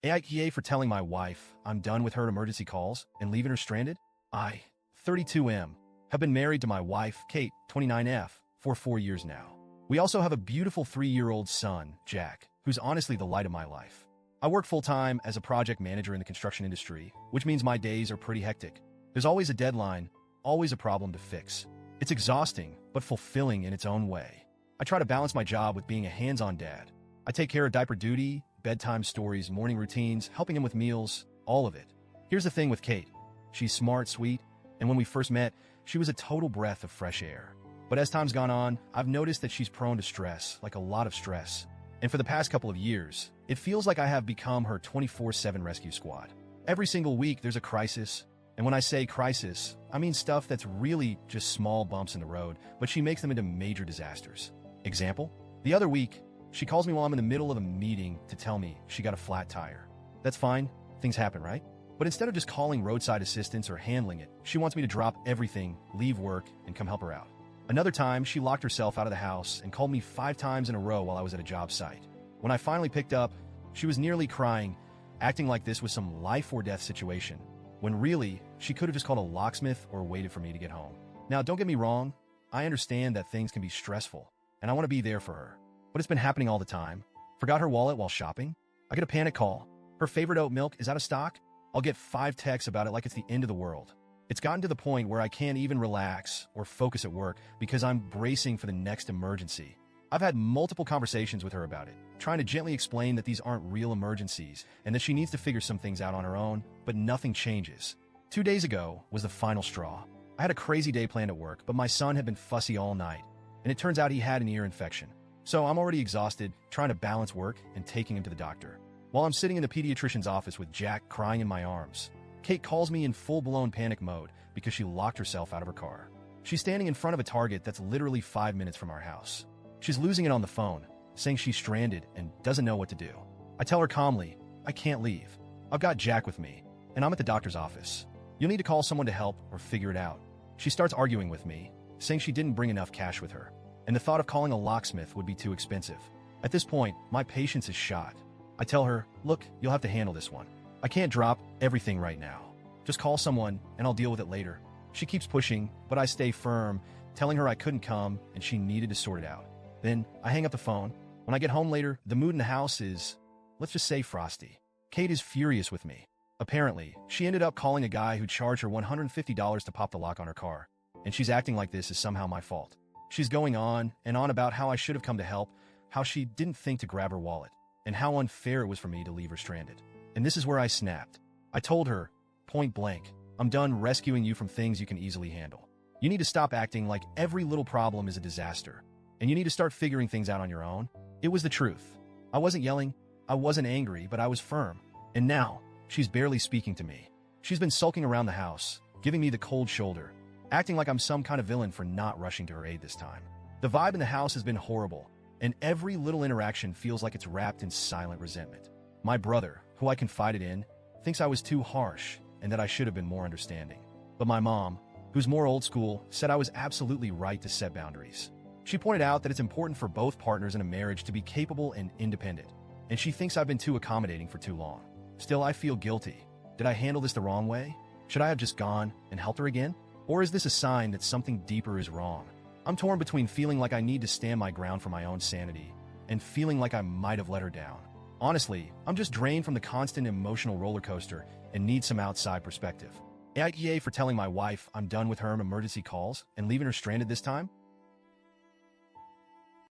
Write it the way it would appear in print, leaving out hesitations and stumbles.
AITA for telling my wife I'm done with her emergency calls and leaving her stranded? I, 32M, have been married to my wife, Kate, 29F, for 4 years now. We also have a beautiful 3-year-old son, Jack, who's honestly the light of my life. I work full-time as a project manager in the construction industry, which means my days are pretty hectic. There's always a deadline, always a problem to fix. It's exhausting, but fulfilling in its own way. I try to balance my job with being a hands-on dad. I take care of diaper duty, bedtime stories, morning routines, helping him with meals, all of it. Here's the thing with Kate. She's smart, sweet, and when we first met, she was a total breath of fresh air. But as time's gone on, I've noticed that she's prone to stress, like a lot of stress. And for the past couple of years, it feels like I have become her 24/7 rescue squad. Every single week, there's a crisis. And when I say crisis, I mean stuff that's really just small bumps in the road, but she makes them into major disasters. Example? The other week, she calls me while I'm in the middle of a meeting to tell me she got a flat tire. That's fine. Things happen, right? But instead of just calling roadside assistance or handling it, she wants me to drop everything, leave work, and come help her out. Another time, she locked herself out of the house and called me 5 times in a row while I was at a job site. When I finally picked up, she was nearly crying, acting like this was some life or death situation, when really, she could have just called a locksmith or waited for me to get home. Now, don't get me wrong, I understand that things can be stressful, and I want to be there for her. But it's been happening all the time. Forgot her wallet while shopping? I get a panic call. Her favorite oat milk is out of stock? I'll get 5 texts about it like it's the end of the world. It's gotten to the point where I can't even relax or focus at work because I'm bracing for the next emergency. I've had multiple conversations with her about it, trying to gently explain that these aren't real emergencies and that she needs to figure some things out on her own, but nothing changes. 2 days ago was the final straw. I had a crazy day planned at work, but my son had been fussy all night, and it turns out he had an ear infection. So I'm already exhausted, trying to balance work and taking him to the doctor. While I'm sitting in the pediatrician's office with Jack crying in my arms, Kate calls me in full-blown panic mode because she locked herself out of her car. She's standing in front of a Target that's literally 5 minutes from our house. She's losing it on the phone, saying she's stranded and doesn't know what to do. I tell her calmly, I can't leave. I've got Jack with me, and I'm at the doctor's office. You'll need to call someone to help or figure it out. She starts arguing with me, saying she didn't bring enough cash with her, and the thought of calling a locksmith would be too expensive. At this point, my patience is shot. I tell her, look, you'll have to handle this one. I can't drop everything right now. Just call someone, and I'll deal with it later. She keeps pushing, but I stay firm, telling her I couldn't come and she needed to sort it out. Then, I hang up the phone. When I get home later, the mood in the house is, let's just say, frosty. Kate is furious with me. Apparently, she ended up calling a guy who charged her $150 to pop the lock on her car, and she's acting like this is somehow my fault. She's going on and on about how I should have come to help, how she didn't think to grab her wallet, and how unfair it was for me to leave her stranded. And this is where I snapped. I told her, point blank, I'm done rescuing you from things you can easily handle. You need to stop acting like every little problem is a disaster, and you need to start figuring things out on your own. It was the truth. I wasn't yelling, I wasn't angry, but I was firm. And now, she's barely speaking to me. She's been sulking around the house, giving me the cold shoulder, acting like I'm some kind of villain for not rushing to her aid this time. The vibe in the house has been horrible, and every little interaction feels like it's wrapped in silent resentment. My brother, who I confided in, thinks I was too harsh and that I should have been more understanding. But my mom, who's more old school, said I was absolutely right to set boundaries. She pointed out that it's important for both partners in a marriage to be capable and independent, and she thinks I've been too accommodating for too long. Still, I feel guilty. Did I handle this the wrong way? Should I have just gone and helped her again? Or is this a sign that something deeper is wrong? I'm torn between feeling like I need to stand my ground for my own sanity and feeling like I might have let her down. Honestly, I'm just drained from the constant emotional roller coaster and need some outside perspective. AITA for telling my wife I'm done with her emergency calls and leaving her stranded this time?